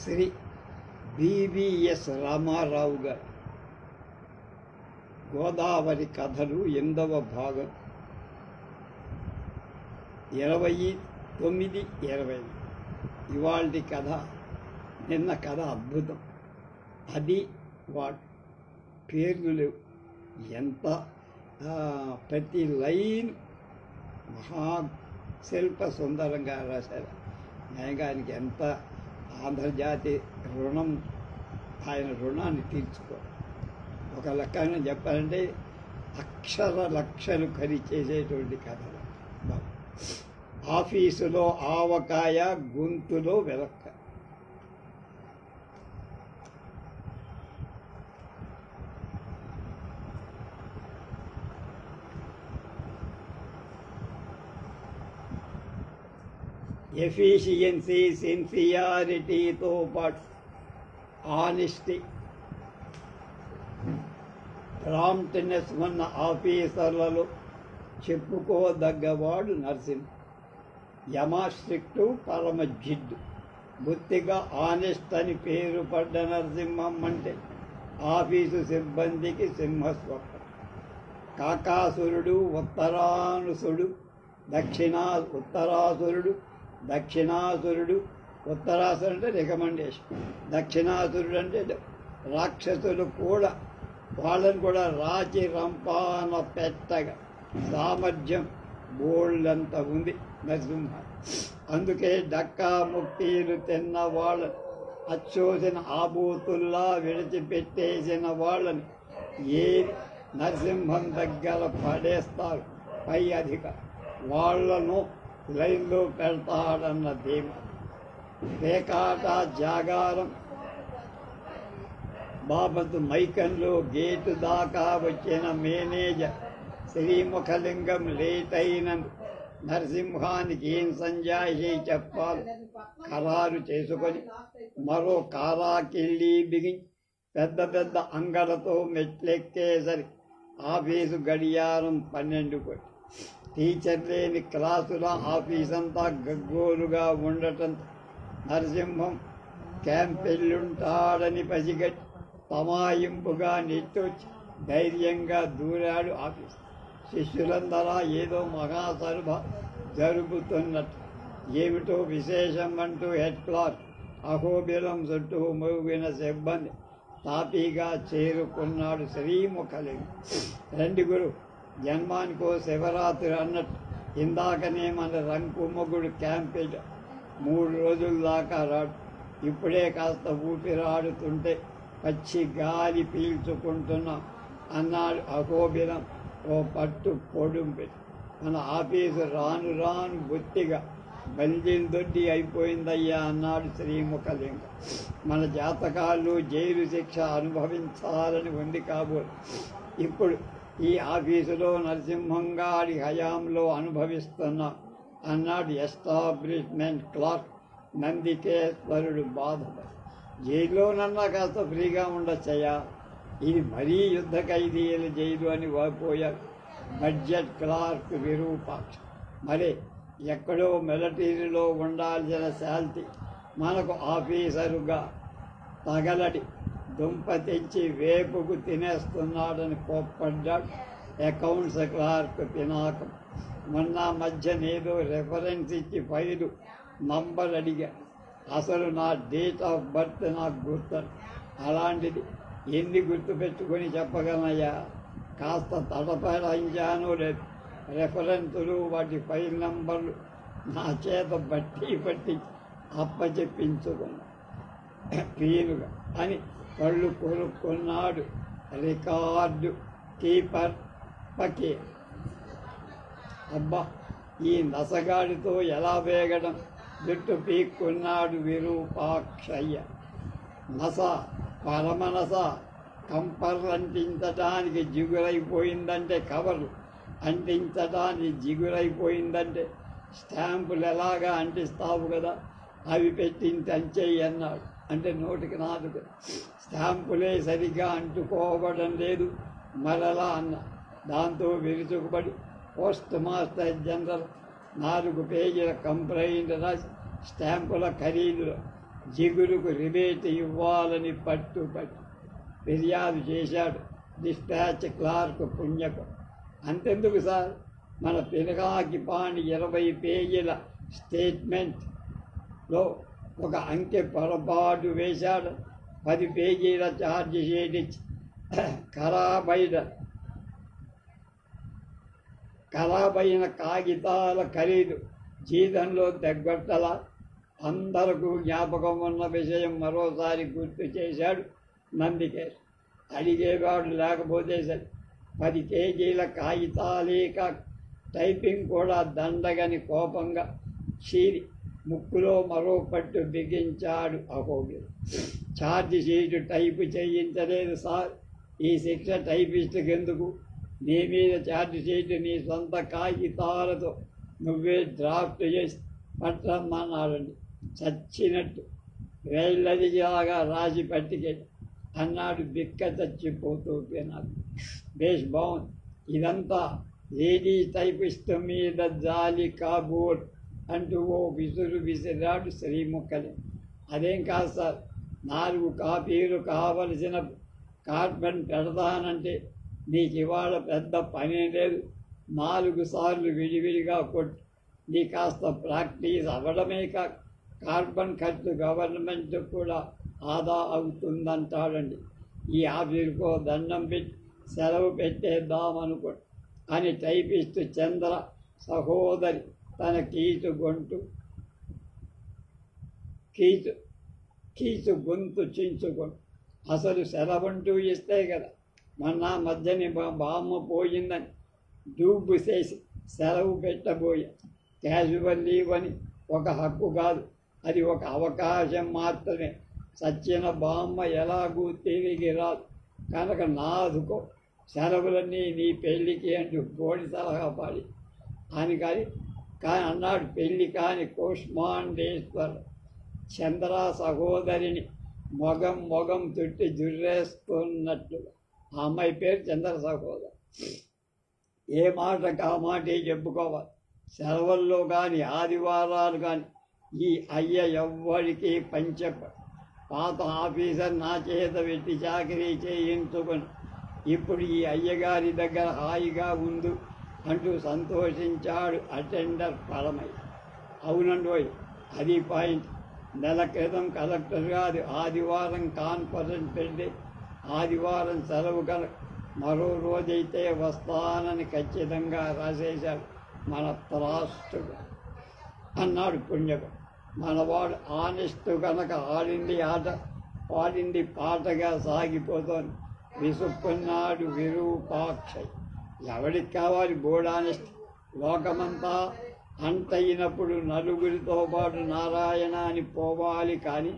Shri BVS Ramarao గారు గోదావరి కథలు 8వ భాగం 29/20. ఇవాళ కథ నిన్న కథ అద్భుతం. అది వాడు పేర్లు ఎంత ప్రతి లైన్ మహాశిల్ప సుందరంగా రాశారు. న్యాయగానికి ఎంత ఆంధ్రజాతి రుణం, ఆయన రుణాన్ని తీర్చుకో. ఒక లెక్కన చెప్పాలంటే అక్షర లక్షలు ఖరీదు చేసేటువంటి కథలు. ఆఫీసులో ఆవకాయ, గొంతులో వెలక్క. ఎఫిషియన్సీ, సిన్సియారిటీతో పాటు ఆనెస్టీ, ప్రాంప్ట్నెస్ ఉన్న ఆఫీసర్లలో చెప్పుకోదగ్గవాడు నరసింహ. యమ స్ట్రిక్టు, పరమ జిడ్డు. బొత్తిగా ఆనెస్ట్ అని పేరు పడ్డ నరసింహం అంటే ఆఫీసు సిబ్బందికి సింహస్వప్నం. కాకాసురుడు, ఉత్తరాసురుడు, దక్షిణాసురుడు. ఉత్తరాసురుడు అంటే రికమెండేషన్, దక్షిణాసురుడు అంటే రాక్షసులు కూడా. వాళ్ళని కూడా రాచి రంపాన పెట్టగా సామర్థ్యం బోళ్ళంత ఉంది నరసింహ. అందుకే డక్కా ముక్తీలు తిన్న వాళ్ళని, అచ్చోసిన ఆబూతుల్లా విడిచిపెట్టేసిన వాళ్ళని నరసింహం దగ్గర పడేస్తారు. పై అధికారి వాళ్లను లైన్లో పెడతాడన్న ధీమా. పేకాట, జాగారం బాబతు మైకంలో గేటు దాకా వచ్చిన మేనేజర్ శ్రీముఖలింగం లేట్ అయిన నరసింహానికి ఏం సంజాయిషి చెప్పాలి ఖరారు చేసుకొని మరో కారాకిళ్ళి బిగించి పెద్ద పెద్ద అంగలతో మెట్లెక్కేసరి ఆఫీసు గడియారం 12 కొట్టి. టీచర్ లేని క్లాసుల ఆఫీసంతా గగ్గోలుగా ఉండటంతో నరసింహం క్యాంపెళ్ళుంటాడని పసిగట్టి తమాయింపుగా నెట్టొచ్చి ధైర్యంగా దూరాడు ఆఫీస్. శిష్యులందరా ఏదో మహాసర్భ జరుగుతున్నట్టు, ఏమిటో విశేషం అంటూ హెడ్ క్లార్క్ అహోబిలం చుట్టూ మోగిన సిబ్బంది తాపీగా చేరుకున్నాడు శ్రీముఖలింగం. రండి గురు, జన్మానికో శివరాత్రి అన్నట్టు ఇందాకనే మన రంకుమొగుడు క్యాంపెళ్ళ 3 రోజుల దాకా రాడు. ఇప్పుడే కాస్త ఊపిరాడుతుంటే పచ్చి గాలి పీల్చుకుంటున్నాం అన్నాడు అహోబిలం ఓ పట్టు పొడుం పెట్టి. మన ఆఫీసు రాను రాను బొత్తిగా బల్జీల దొడ్డి అయిపోయిందయ్యా అన్నాడు శ్రీముఖలింగం. మన జాతకాలు జైలు శిక్ష అనుభవించాలని ఉంది కాబోలు. ఇప్పుడు ఈ ఆఫీసులో నరసింహంగాడి హయాంలో అనుభవిస్తున్నాం అన్నాడు ఎస్టాబ్లిష్మెంట్ క్లార్క్ నందికేశ్వరుడు బాధపడి. జైల్లోనన్నా కాస్త ఫ్రీగా ఉండొచ్చయ్యా, ఇది మరీ యుద్ధ ఖైదీల జైలు అని వాపోయారు బడ్జెట్ క్లార్క్ విరూపాక్ష. మరే ఎక్కడో మిలిటరీలో ఉండాల్సిన శాల్తీ మనకు ఆఫీసరుగా తగలడి దుంప తెచ్చి వేపుకు తినేస్తున్నాడని కోప్పడ్డాడు అకౌంట్స్ క్లార్క్ పినాకం. మొన్న మధ్యనేదో రెఫరెన్స్ ఇచ్చి ఫైలు నంబర్ అడిగా. అసలు నా డేట్ ఆఫ్ బర్త్ నాకు గుర్తు. అలాంటిది ఎన్ని గుర్తు పెట్టుకొని చెప్పగలనయ్యా? కాస్త తడపడించాను. రెఫరెన్సులు, వాటి ఫైల్ నంబర్లు నా చేత బట్టి అప్పచెప్పించుకున్నా క్లీనుగా అని కళ్ళు కొనుక్కున్నాడు రికార్డు కీపర్ ఫకీర్. అబ్బా, ఈ నసగాడితో ఎలా వేగడం? జుట్టు పీక్కున్నాడు విరూపాక్షయ్య. నస, పరమనస. కంపర్లు అంటించడానికి జిగురైపోయిందంటే, కవర్లు అంటించడానికి జిగురైపోయిందంటే స్టాంపులు ఎలాగా అంటిస్తావు కదా, అవి పెట్టించంచేయి అన్నాడు. అంటే నోటికి నాలుగు స్టాంపులే సరిగ్గా అంటుకోవడం లేదు మరలా అన్న. దాంతో విరుచుకుపడి పోస్ట్ మాస్టర్ జనరల్ 4 పేజీల కంప్లైంట్ రాసి స్టాంపుల ఖరీదులో జిగురుకు రిబేట్ ఇవ్వాలని పట్టుపట్టి ఫిర్యాదు చేశాడు డిస్పాచ్ క్లార్క్ పుణ్యకు. అంతెందుకు సార్, మన పినకాకి పాండి 20 పేజీల స్టేట్మెంట్లో ఒక అంకె పొరపాటు వేశాడు. 10 పేజీల ఛార్జ్ షీట్ ఇచ్చి ఖరాబైన కాగితాల ఖరీదు జీతంలో తగ్గొట్టలా. అందరకు జ్ఞాపకం ఉన్న విషయం మరోసారి గుర్తు చేశాడు నందికేశ్. అడిగేవాడు లేకపోతే సరే 10 కేజీల కాగితాలేక టైపింగ్ కూడా దండగని కోపంగా చీరి ముక్కులో మరో పట్టు బిగించాడు అహోబిల్. ఛార్జ్ షీటు టైపు చేయించలేదు సార్, ఈ శిక్ష టైపిస్టుకి ఎందుకు? నీ మీద ఛార్జ్ షీటు నీ సొంత కాగితాలతో నువ్వే డ్రాఫ్ట్ చేసి పట్టమన్నాడండి. చచ్చినట్టు రైళ్ళదిలాగా రాసి పట్టుకెళ్ళి అన్నాడు బిక్క చచ్చిపోతూ నాకు. బేష్ బాగుంది, ఇదంతా లేడీ టైపిస్ట్ మీద జాలి కాబోట్ అంటూ ఓ విసిరాడు శ్రీముఖలి. అదేం కాదు సార్, 4 కాపీలు కావలసిన కార్బన్ పెడతానంటే నీకు ఇవాళ పెద్ద పనే లేదు. 4 సార్లు విడివిడిగా కొట్టు, నీ కాస్త ప్రాక్టీస్ అవ్వడమే కాక కార్బన్ ఖర్చు గవర్నమెంట్ కూడా ఆదా అవుతుందంటాడండి. ఈ ఆఫీరుకో దండం పెట్టి సెలవు పెట్టేద్దామనుకో అని టైపిస్ట్ చంద్ర సహోదరి తన కీచు గొంతు చించుకొని అసలు సెలవంటూ ఇస్తే కదా. మొన్న మధ్యని బామ్మ పోయిందని డూబు చేసి సెలవు పెట్టబోయా. క్యాజువల్ లీవ్ అని ఒక హక్కు కాదు, అది ఒక అవకాశం మాత్రమే. సచ్చిన బామ్మ ఎలాగూ తిరిగి రాదు కనుక నాదుకో సెలవులన్నీ నీ పెళ్ళికి అంటూ గోడి సలహా పాడి అని కానీ అన్నాడు పెళ్ళి కాని కోష్మాండేశ్వర. చంద్ర సహోదరిని మొగం చుట్టి జుర్రేస్తున్నట్లుగా. ఆ అమ్మాయి పేరు చంద్ర సహోదరి. ఏ మాటకు ఆ మాటే చెప్పుకోవాలి. సెలవుల్లో కానీ ఆదివారాలు కానీ ఈ అయ్య ఎవ్వడికి పంచెప్పడు. పాత ఆఫీసర్ నా చేత పెట్టి చాకరీ చేయించుకొని ఇప్పుడు ఈ అయ్యగారి దగ్గర హాయిగా ఉండు అంటూ సంతోషించాడు అటెండర్ పరమయ్య. అవునండోయ్, అది పాయింట్. నెల క్రితం కలెక్టర్ గారు ఆదివారం కాన్ఫరెన్స్ పెట్టి ఆదివారం సెలవు కనుక మరో రోజైతే వస్తానని ఖచ్చితంగా రాసేశాడు మన త్రాస్టుగా అన్నాడు పుణ్యకు. మనవాడు ఆనెస్ట్ కనుక ఆడింది ఆట పాడింది పాటగా సాగిపోతోంది. విసుక్కున్నాడు విరూపాక్షయ్. ఎవడికి కావాలి బోర్డానెస్ట్? లోకమంతా అంతయినప్పుడు నలుగురితో పాటు నారాయణ అని పోవాలి, కానీ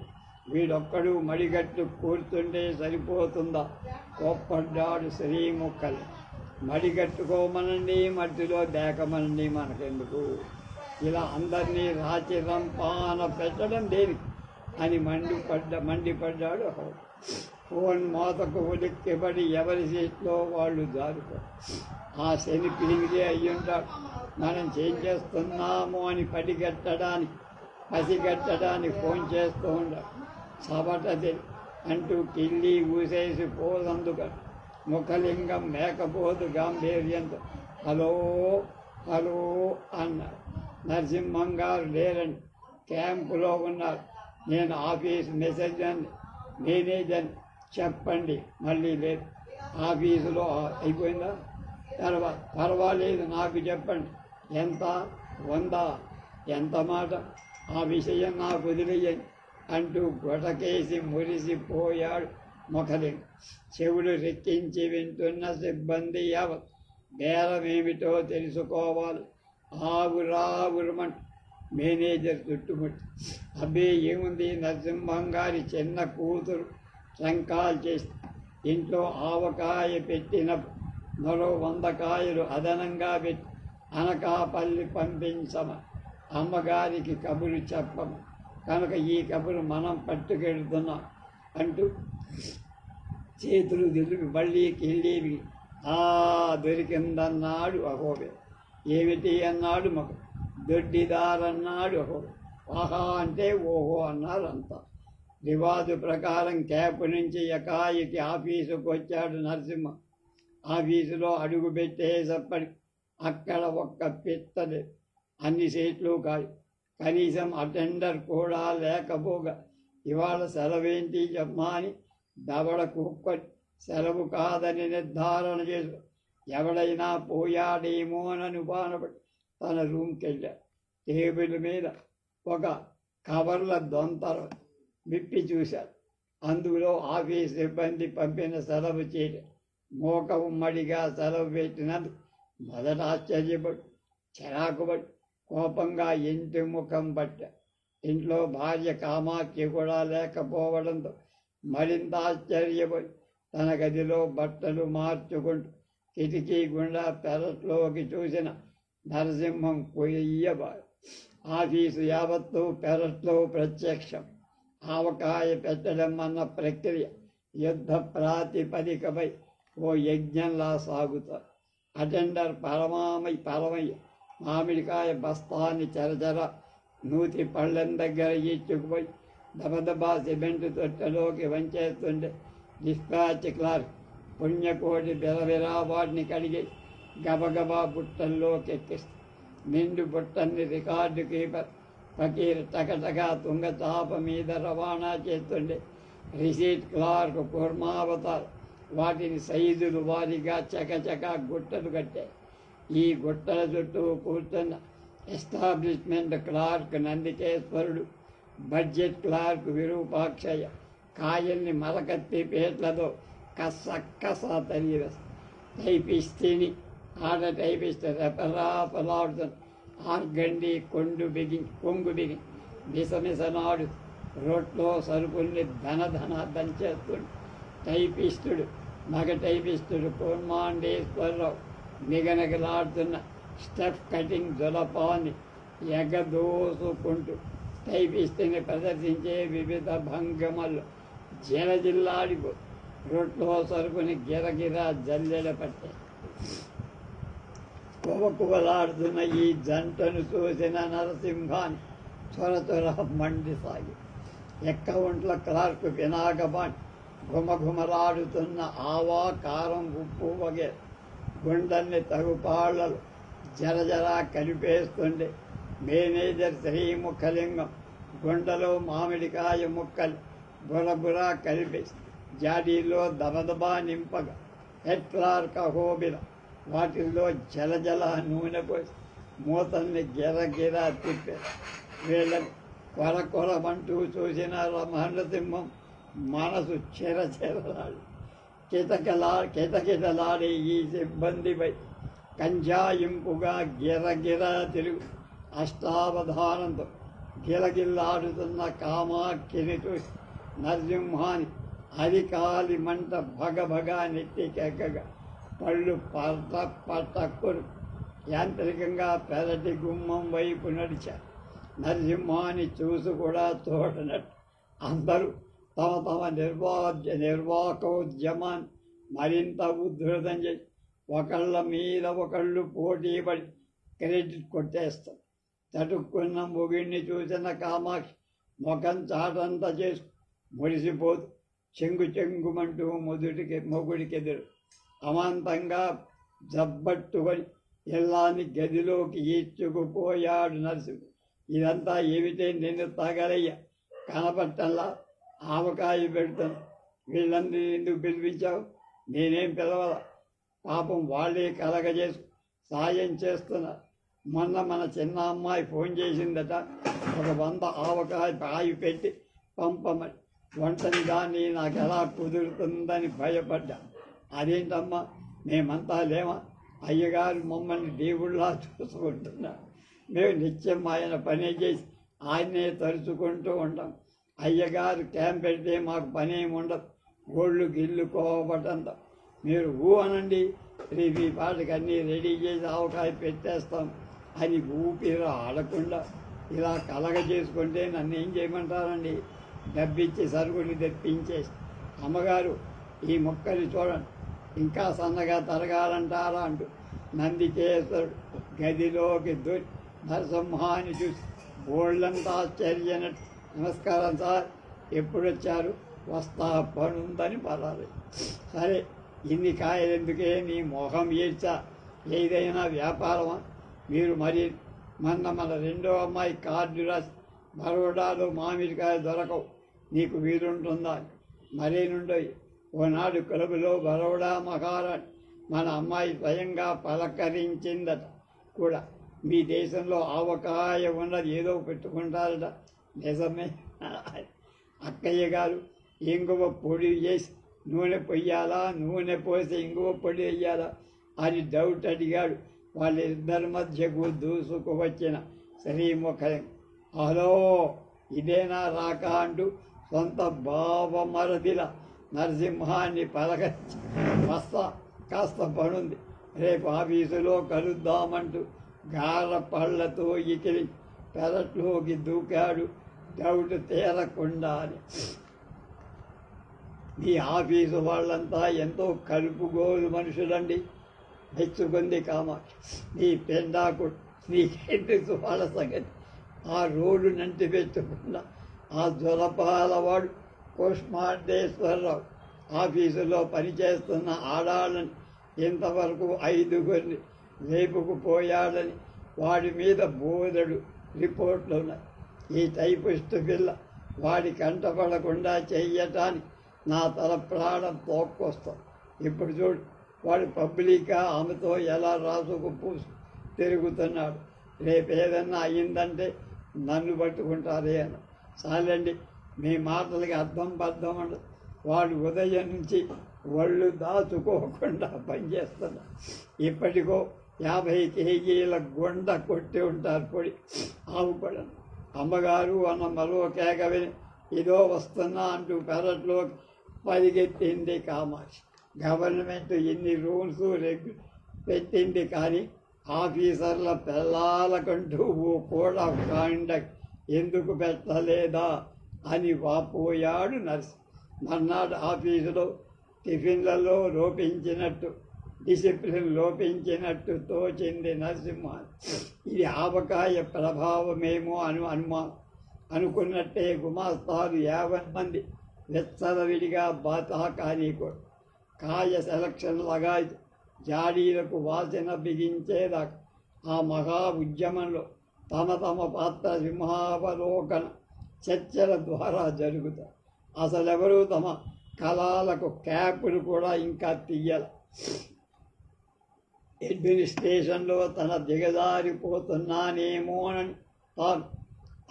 వీడొక్కడు మడిగట్టు కూర్చుంటే సరిపోతుందా? కోప్పడ్డాడు శ్రీముఖలి. మడిగట్టుకోమనండి, మట్టిలో దేకమనండి, మనకెందుకు? ఇలా అందరినీ రాచి రంపాన పెట్టడం దేనికి అని మండిపడ్డాడు. ఫోన్ మోతకు ఉలిక్కిపడి ఎవరి సీట్లో వాళ్ళు జారుకో. ఆ శని పిలిగిదే అయ్యుంటాడు. మనం చేస్తున్నాము అని పసిగట్టడానికి ఫోన్ చేస్తూ ఉంటాడు. సబటది అంటూ కిల్లి ఊసేసి పోదందుక ముఖలింగం మేకపోతు గాంభీర్యంతో హలో హలో అన్నాడు. నరసింహం గారు లేరండి, క్యాంపులో ఉన్నారు. నేను ఆఫీస్ మేనేజర్ చెప్పండి. మళ్ళీ లేదు, ఆఫీసులో అయిపోయిందా? తర్వాత పర్వాలేదు, నాకు చెప్పండి. ఎంత? 100? ఎంత మాట? ఆ విషయం నాకు వదిలేయండి అంటూ గొటకేసి మురిసిపోయాడు ముఖలింగం. చెవులు రెక్కించి వింటున్న సిబ్బంది యావత్ బేరమేమిటో తెలుసుకోవాలి. ఆవురావురమంట మేనేజర్ చుట్టుముట్టి. అబ్బే ఏముంది, నరసింహం గారి చిన్న కూతురు సంకాలు చేసి ఇంట్లో ఆవకాయ పెట్టినప్పుడు మరో 100 కాయలు అదనంగా పెట్టి అనకాపల్లి పంపించమ. అమ్మగారికి కబురు చెప్పము కనుక ఈ కబురు మనం పట్టుకెడుతున్నాం అంటూ చేతులు దిలుపి మళ్ళీ కిళ్ళీవి దొరికిందన్నాడు అహోబే. ఏమిటి అన్నాడు మగ. దొడ్డిదారన్నాడు అహోబే. ఆహా అంటే ఓహో అన్నారు అంతా. రివాజు ప్రకారం క్యాప్ నుంచి ఎకాయికి ఆఫీసుకు వచ్చాడు నరసింహ. ఆఫీసులో అడుగు పెట్టేసప్పటి అక్కడ ఒక్క పిత్తది, అన్ని సీట్లు కాదు, కనీసం అటెండర్ కూడా లేకపోగా ఇవాళ సెలవేంటి చెప్పమా అని దవడ కుక్కని సెలవు కాదని నిర్ధారణ చేసు ఎవడైనా పోయాడేమోనని బానపడి తన రూమ్కి వెళ్ళాడు. టేబుల్ మీద ఒక కవర్ల దొంతర విప్పి చూశాడు. అందులో ఆఫీస్ సిబ్బంది పంపిన సెలవు చేయడం. మోక ఉమ్మడిగా సెలవు పెట్టినందుకు మొదట ఆశ్చర్యపడు, చిరాకుపడి, కోపంగా ఇంటి ముఖం పట్ట. ఇంట్లో భార్య కామాక్షి కూడా లేకపోవడంతో మరింత ఆశ్చర్యపడి తన గదిలో బట్టలు మార్చుకుంటూ కిటికీ గుండా పెరట్లోకి చూసిన నరసింహం కొయ్యబారు. ఆఫీసు యావత్తు పెరట్లో ప్రత్యక్షం. ఆవకాయ పెట్టడం అన్న ప్రక్రియ యుద్ధ ప్రాతిపదికపై ఓ యజ్ఞంలా సాగుతారు. అటెండర్ పరమయ్య మామిడికాయ బస్తాన్ని చెరచెర నూతి పళ్ళెం దగ్గర ఈడ్చుకుపోయి దబదబా సిమెంట్ తొట్టెలోకి వంచేస్తుండే డిస్పాచ్ క్లార్క్ పుణ్యకోటి బిరబిరా వాటిని కడిగి గబగబా బుట్టల్లోకి ఎక్కిస్తుంది. నిండు బుట్టన్ని రికార్డు కీపర్ ఫకీర్ టకటగా తుంగచాప మీద రవాణా చేస్తుండే రిసీట్ క్లార్క్ కుర్మావతార్ వాటిని సైజులు వారిగా చకచక గుట్టలు కట్టాయి. ఈ గుట్టల చుట్టూ కూర్చున్న ఎస్టాబ్లిష్మెంట్ క్లార్క్ నందికేశ్వరుడు, బడ్జెట్ క్లార్క్ విరూపాక్షయ్య కాయల్ని మలకత్తి పేట్లతో కసక్కస తరిగివేస్తారు. టైపిస్ట్ని ఆడ టైపిస్ట్ రెపరాపలాడుతున్న ఆర్గండి కొంగు బిగి మిసమిసనాడు రోట్లో సరుకుల్ని ధన దంచేస్తుండు టైపిస్టుడు. మగ టైపిస్టుడు కోన్మాండేశ్వరరావు నిగనగలాడుతున్న స్టెప్ కటింగ్ జులపాన్ని ఎగదోసుకుంటూ టైపిస్టుని ప్రదర్శించే వివిధ భంగమల్లో జలజిల్లాడిపో రోట్లో సరుకుని గిరగిరా జల్లెడ పట్టే. కువకువలాడుతున్న ఈ జంటను చూసిన నరసింహాన్ని త్వర మండిసాగి ఎక్కవుంట్ల క్లార్క్ వినాగబాన్ ఘుమఘుమలాడుతున్న ఆవా కారం ఉప్పు వగేర గుండల్ని తగుపాళ్లలో జరజరా కలిపేస్తుండే మేనేజర్ శ్రీముఖలింగం గుండెలో మామిడికాయ ముక్కలు బురబురా కలిపేసి జాడీలో దబదబా నింపగా హెడ్ క్లార్క్ అహోబిల వాటిల్లో జలజల నూనె పోసి మూతల్ని గిరగిరా తిప్పారు. వీళ్ళని కొరకొరమంటూ చూసిన నరసింహం మనసు చెరచెరలాడి కిటకిటలాడే ఈ సిబ్బందిపై కంజాయింపుగా గిరగిరా తిరుగు అష్టావధానంతో గిలగిల్లాడుతున్న కామాక్షిని చూసి నరసింహాని అరికాలి మంట భగభగా నెట్టికెక్కగా పళ్ళు పట్టక్కురు యాంత్రికంగా పెరటి గుమ్మం వైపు నడిచారు. నరసింహాన్ని చూసి కూడా చూడనట్టు అందరూ తమ తమ నిర్వాకోద్యమాన్ని మరింత ఉద్ధృతం చేసి ఒకళ్ళ మీద ఒకళ్ళు పోటీపడి క్రెడిట్ కొట్టేస్తారు. చటుక్కున్న మొగిడిని చూసిన కామాక్షి ముఖం చాటంతా చేసి మురిసిపోతూ చెంగుమంటూ మొగుడికెదురు అమాంతంగా జబ్బట్టుకొని ఇల్లాన్ని గదిలోకి ఈడ్చుకుపోయాడు నరసింహుడు. ఇదంతా ఏమిటే నిన్ను తగలయ్య కనపట్టల్లా ఆవకాయ పెడుతాను, వీళ్ళందరూ ఎందుకు పిలిపించావు? నేనేం పిలవాల, పాపం వాళ్ళే కలగజేసు సాయం చేస్తున్నారు. మొన్న మన చిన్న అమ్మాయి ఫోన్ చేసిందట, ఒక 100 ఆవకాయ పాయి పెట్టి పంపమని. వంటని దాన్ని నాకు ఎలా కుదురుతుందని భయపడ్డా. అదేంటమ్మా, మేమంతా లేమా? అయ్యగారు మమ్మల్ని దేవుళ్ళా చూసుకుంటున్నారు. మేము నిత్యం ఆయన పనే చేసి ఆయనే తలుచుకుంటూ ఉంటాం. అయ్యగారు క్యాంప్ పెడితే మాకు పనేమి ఉండదు, గోళ్ళు గిల్లుకోవటంతో. మీరు అనండి, రేపు ఈ పాటకి అన్నీ రెడీ చేసి ఆవకాయ పెట్టేస్తాం అని ఊపిరి ఆడకుండా ఇలా కలగజేసుకుంటే నన్ను ఏం చేయమంటారండి? డబ్బిచ్చి సరుకుని తెప్పించేసి, అమ్మగారు ఈ మొక్కని చూడండి ఇంకా సన్నగా తరగాలంటారా అంటూ నందికేశ్వరుడు గదిలోకి దూరి నరసింహాన్ని చూసి బోళ్ళంతా ఆశ్చర్యనట్టు, నమస్కారం సార్, ఎప్పుడొచ్చారు? వస్తా పనుందని పరాలి. సరే, ఇన్ని కాయలు ఎందుకే, నీ మొహం ఏడ్చా, ఏదైనా వ్యాపారమా? మీరు మరి మన రెండో అమ్మాయి కార్డు రాసి బరోడాలో మామిడికాయ దొరకవు, నీకు వీలుంటుందా? మరేనుండయి. ఓనాడు క్లబ్లో బరోడా మహారాణి మన అమ్మాయి స్వయంగా పలకరించిందట కూడా. మీ దేశంలో ఆవకాయ ఉన్నది ఏదో పెట్టుకుంటారట, నిజమే? అక్కయ్య గారు ఇంగువ పొడి చేసి నూనె పొయ్యాలా, నూనె పోసి ఇంగువ పొడి వేయాలా అని డౌట్ అడిగాడు. వాళ్ళిద్దరి మధ్యకు దూసుకు వచ్చిన శ్రీముఖం. హలో, ఇదేనా రాక అంటూ సొంత బావమరదిల నరసింహాన్ని పలకరించి, వస్తా, కాస్త పనుంది, రేపు ఆఫీసులో కలుద్దామంటూ గార పళ్లతో ఇకిలి పెరట్లోకి దూకాడు. డౌట్ తీరకుండా అని. మీ ఆఫీసు వాళ్ళంతా ఎంతో కలుపుగోలు మనుషులండి, మెచ్చుకుంది కామాక్షి. నీ పెండాకు నీకేంటి వాళ్ళ సంగతి? ఆ రోడ్డు నంటి పెట్టుకున్న ఆ జొలపాలవాడు కుష్మాండేశ్వరరావు ఆఫీసులో పనిచేస్తున్న ఆడాళ్ళని ఇంతవరకు 5గురిని లేపుకుపోయాడని వాడి మీద బోదెడు రిపోర్ట్లు ఉన్నాయి. ఈ టైపిస్టు పిల్ల వాడి కంటపడకుండా చెయ్యటానికి నా తల ప్రాణం తోక్కొస్తాం. ఇప్పుడు చూడు, వాడు పబ్లిక్గా ఆమెతో ఎలా రాసుకు పూసు తిరుగుతున్నాడు. రేపేదన్నా అయ్యిందంటే నన్ను పట్టుకుంటారే అని. చాలండి, మీ మాటలకి అర్థం బద్దం ఉండదు. వాడు ఉదయం నుంచి ఒళ్ళు దాచుకోకుండా పనిచేస్తున్నా. ఇప్పటికో 50 కేజీల గుండ కొట్టి ఉంటారు పొడి. ఆవు పడను. అమ్మగారు అన్న మరో కేక విని ఇదో వస్తున్నా అంటూ పెరట్లో పరిగెత్తింది కామాక్షి. గవర్నమెంట్ ఇన్ని రూల్స్ పెట్టింది, కానీ ఆఫీసర్ల పిల్లలకంటూ ఓ కోడ్ ఆఫ్ కాండక్ట్ ఎందుకు పెట్టలేదా అని వాపోయాడు నర్సు. మర్నాడు ఆఫీసులో టిఫిన్లలో లోపించినట్టు, డిసిప్లిన్ లోపించినట్టు తోచింది నరసింహ. ఇది ఆవకాయ ప్రభావమేమో అనుమానం. అనుకున్నట్టే గుమాస్తాలు 50 మంది వెచ్చలవిడిగా బాతాకానీ కూడా. కాయ సెలక్షన్ లగాయి జాడీలకు వాసన బిగించేదాకా ఆ మహా ఉద్యమంలో తమ పాత్ర సింహావలోకన చర్చల ద్వారా జరుగుతాయి. అసలెవరూ తమ కళాలకు క్యాపులు కూడా ఇంకా తీయాల. అడ్మినిస్ట్రేషన్లో తన దిగజారిపోతున్నానేమోనని తాను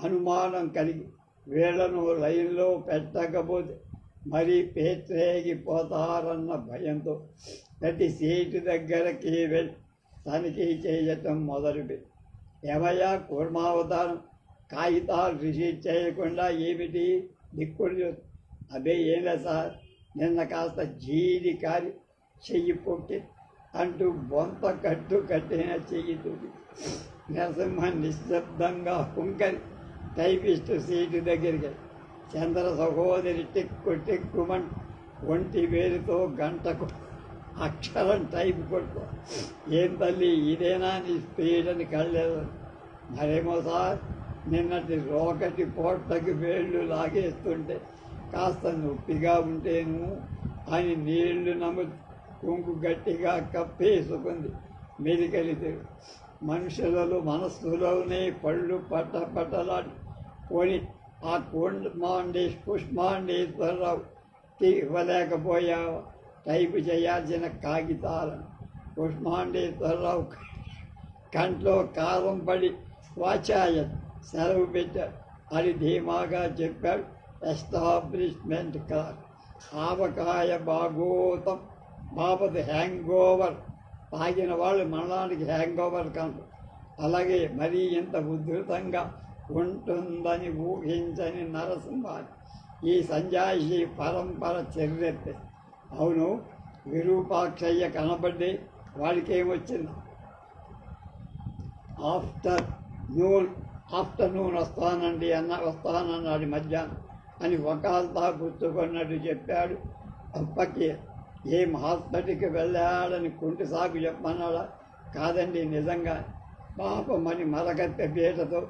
అనుమానం కలిగి వీళ్లను లైన్లో పెట్టకపోతే మరీ పేత్రేగిపోతారన్న భయంతో ప్రతి సీటు దగ్గరకి వెళ్ళి తనిఖీ చేయటం మొదలుపెట్టి, ఏమయ్యా కూర్మావతారం, కాగితాలు రిసీవ్ చేయకుండా ఏమిటి దిక్కుడు చూసి? అదే ఏంలే సార్, నిన్న కాస్త జీడి కారి చెయ్యి పొక్కి అంటూ బొంత కట్టిన చెయ్యి తూపి నరసింహ నిశ్శబ్దంగా హుంకరి టైపిస్ట్ సీటు దగ్గరికి చంద్ర సహోదరి టిక్కుమంటూ ఒంటి వేలుతో గంటకు అక్షరం టైప్ కొట్టుకో. ఏం తల్లి, ఇదేనా నీ స్పీడ్ అని కళ్ళేదు? మరేమో సార్, నిన్నటి రోకటి పొట్టకి వేళ్ళు లాగేస్తుంటే కాస్త నొప్పిగా ఉంటేను అని నీళ్లు కుంకు గట్టిగా కప్పేసుకుంది మెలికలితే. మనుషులలో మనస్సులోనే పళ్ళు పట్టలాడి పోని ఆ పుష్మాండేశ్వరరావు ఇవ్వలేకపోయావా టైపు చేయాల్సిన కాగితాలను? పుష్మాండేశ్వరరావు కంట్లో కారం పడి వాచాయ సెలవు పెట్టాడు. అది ధీమాగా చెప్పాడు ఎస్టాబ్లిష్మెంట్ క్లాస్. ఆవకాయ బాగోతం బాపతి హ్యాంగ్ ఓవర్. తాగిన వాళ్ళు మరణానికి హ్యాంగ్ ఓవర్ కాదు. అలాగే మరీ ఇంత ఉధృతంగా ఉంటుందని ఊహించని నరసింహ ఈ సంజాయిషి పరంపర చెర్రెత్తే. అవును, విరూపాక్షయ్య కనబడ్డే వాడికేమొచ్చింది? ఆఫ్టర్నూన్ వస్తానన్నాడు మధ్యాహ్నం అని వకాల్తా గుర్తుకున్నట్టు చెప్పాడు అప్పకి. ఏం హాస్పిటల్కి వెళ్ళాడని కుంటి సాగు చెప్పన్నాడా? కాదండి, నిజంగా పాపమని మరకత్తె పీటతో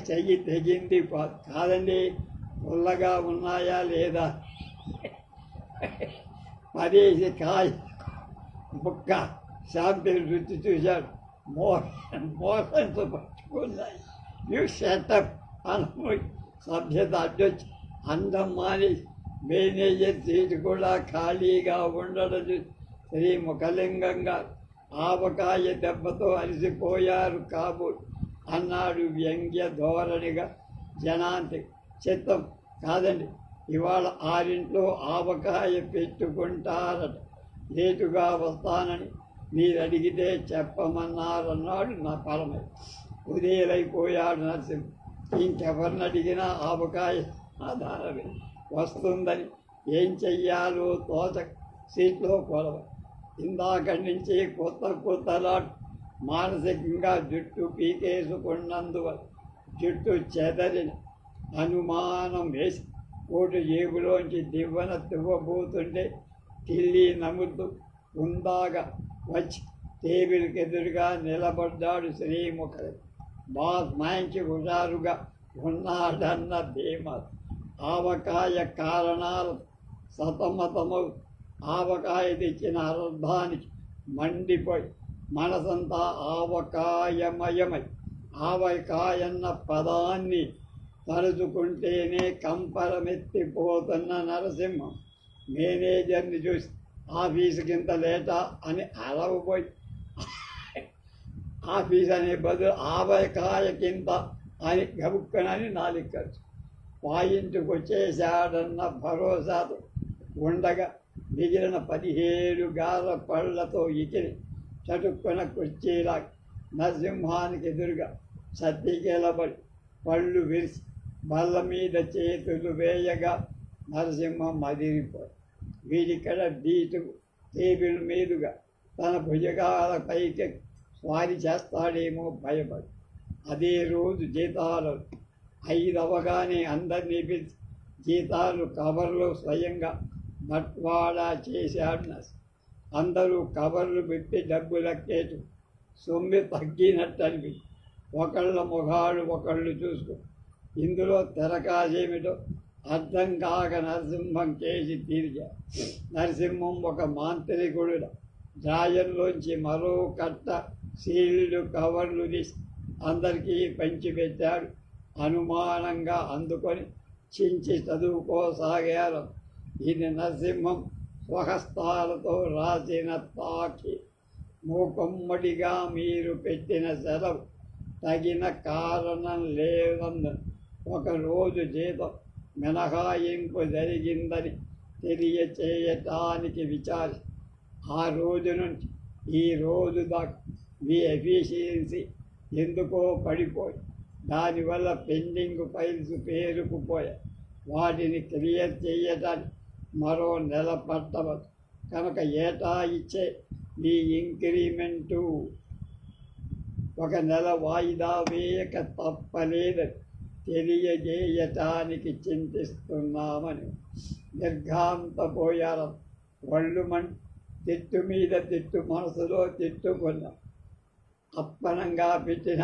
చెయ్యి తెగింది. కాదండి, పుల్లగా ఉన్నాయా లేదా పడేసి కాయ ముక్క శాంపిల్ రుచి చూశాడు. మోసంతో పట్టుకున్నాయి. యూ సెటప్ అనుభవి సభ్యత అడ్డొచ్చి అందం మాని మేనేజర్ సీటు కూడా ఖాళీగా ఉండడం శ్రీ ముఖలింగంగా ఆవకాయ దెబ్బతో అలసిపోయారు కాబోలు అన్నాడు వ్యంగ్య ధోరణిగా. జనాంతి చిత్తం కాదండి, ఇవాళ 6 ఆవకాయ పెట్టుకుంటారట. లేటుగా వస్తానని మీరు అడిగితే చెప్పమన్నారన్నాడు నా పరమయ్య. ఉదయలైపోయాడు నరసింహ. ఇంకెవరిని అడిగినా ఆవకాయ ఆధారమే వస్తుందని ఏం చెయ్యాలో తోచ సీట్లో కొలవ. ఇందాకటి నుంచి కొత్తలాట్ మానసికంగా జుట్టు పీకేసుకున్నందువల్ల జుట్టు చెదరిన అనుమానం వేసి కోటు జేబులోంచి దివ్వన తివ్వబోతుంటే టిల్లీ నమ్ముతూ ఉందాగా వచ్చి టేబుల్కి ఎదురుగా నిలబడ్డాడు శ్రీముఖలి. బాస్ మంచి హుషారుగా ఉన్నాడన్న ధీమా. ఆవకాయ కారణాలు సతమతమవు ఆవకాయ తెచ్చిన అర్థానికి మండిపోయి మనసంతా ఆవకాయమయమై ఆవకాయన్న పదాన్ని తలుచుకుంటేనే కంపరమెత్తిపోతున్న నరసింహం మేనేజర్ని చూసి ఆఫీసుకింత లేటా అని అరవపోయి ఆఫీస్ అనే బదులు ఆవకాయకింత అని గబుక్కనని నాలిక్కచ్చు. పాయింట్కి వచ్చేశాడన్న భరోసాతో ఉండగా మిగిలిన 17 గాల పళ్లతో ఇకిరి చటుక్కున కుర్చీలా నరసింహానికి ఎదురుగా సత్తికెలబడి పళ్ళు విరిసి బల్ల మీద చేతులు వేయగా నరసింహం అదిరిపోయి వీడిక్కడ డీటు టేబుల్ మీదుగా తన భుజగాల పైకి స్వారీ చేస్తాడేమో భయపడి. అదే రోజు జీతాలు 5 అవగానే అందరినీ పిలిచి జీతాలు కవర్లు స్వయంగా బట్వాడా చేశాడు నర్సు. అందరూ కవర్లు పెట్టి డబ్బు లెక్కేటు సొమ్మి తగ్గినట్టు అనిపి ఒకళ్ళ మొగాళ్ళు ఒకళ్ళు చూసుకో. ఇందులో తెరకాసేమిటో అర్థం కాక నరసింహం కేసి తిరిగాడు. నరసింహం ఒక మాంత్రికుడు డ్రాయర్లోంచి మరో కట్ట సీల్డ్ కవర్లు తీసి అందరికీ పంచిపెట్టాడు. అనుమానంగా అందుకొని చించి చదువుకోసాగారు. ఇది నరసింహం స్వహస్తాలతో రాసిన తాకి. మూకమ్మడిగా మీరు పెట్టిన సెలవు తగిన కారణం లేదన్న ఒకరోజు జీతం మినహాయింపు జరిగిందని తెలియచేయటానికి విచారి ఆ రోజు నుంచి ఈ రోజు దాకా మీ ఎఫిషియన్సీ ఎందుకో పడిపోయి దానివల్ల పెండింగ్ ఫైల్స్ పేరుకుపోయాయి. వాటిని క్లియర్ చేయటానికి మరో నెల పట్టవచ్చు. కనుక ఏటా ఇచ్చే మీ ఇంక్రిమెంటు 1 నెల వాయిదా వేయక తప్పలేదని తెలియజేయటానికి చింతిస్తున్నామని నిర్ఘాంతపోయారు. ఒళ్ళు తిట్టు మీద తిట్టు మనసులో తిట్టుకున్నాం. అప్పనంగా పెట్టిన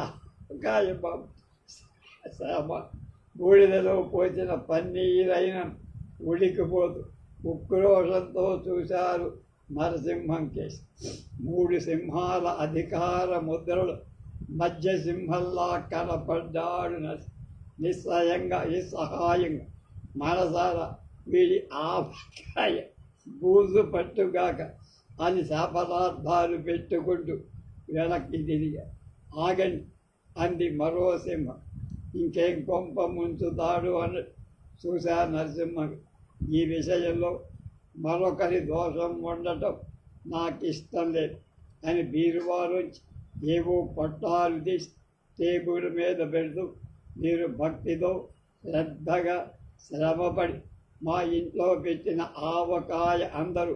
బూడిదలో పోసిన పన్నీరైన ఉడికిపోతూ ఉక్రోషంతో చూశారు నరసింహం కేసు. 3 సింహాల అధికార ముద్రలు మధ్య సింహంలా కనపడ్డాడు నిస్సహాయంగా. మనసారా వీడి ఆవకాయ బూజు పట్టుగాక అని శాపదార్థాలు పెట్టుకుంటూ వెనక్కి తిరిగా. ఆగండి అంది మరో సింహం. ఇంకేం కొంప ముంచుతాడు అని చూశా నరసింహం. ఈ విషయంలో మరొకరి దోషం ఉండటం నాకు ఇష్టం లేదు అని బీరువాలోంచి ఏవో పట్టాలు తీసి టేబుల్ మీద పెడుతూ మీరు భక్తితో శ్రద్ధగా శ్రమపడి మా ఇంట్లో పెట్టిన ఆవకాయ అందరూ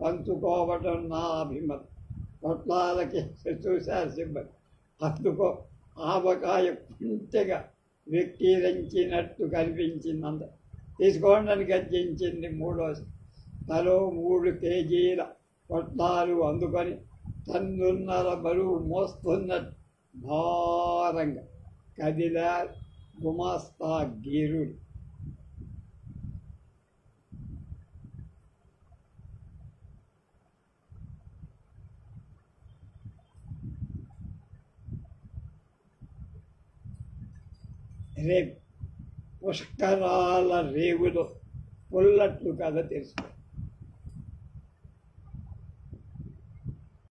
పంచుకోవటం నా అభిమతం. పొట్లాలకి చూశారు సిబ్బంది. అందుకో ఆవకాయ కుంటిగా వెక్కిరించినట్టు కనిపించింది. అందరు తీసుకోవడానికి గర్జించింది. మూడోది తలో 3 కేజీల పొట్లాలు అందుకొని టన్నున్నర బరువు మోస్తున్నట్టు భారంగా కదిలా గుమాస్తా గీరుడు. రేపు పుష్కరాల రేవులో పుల్లట్లు కథ తెలుసుకో.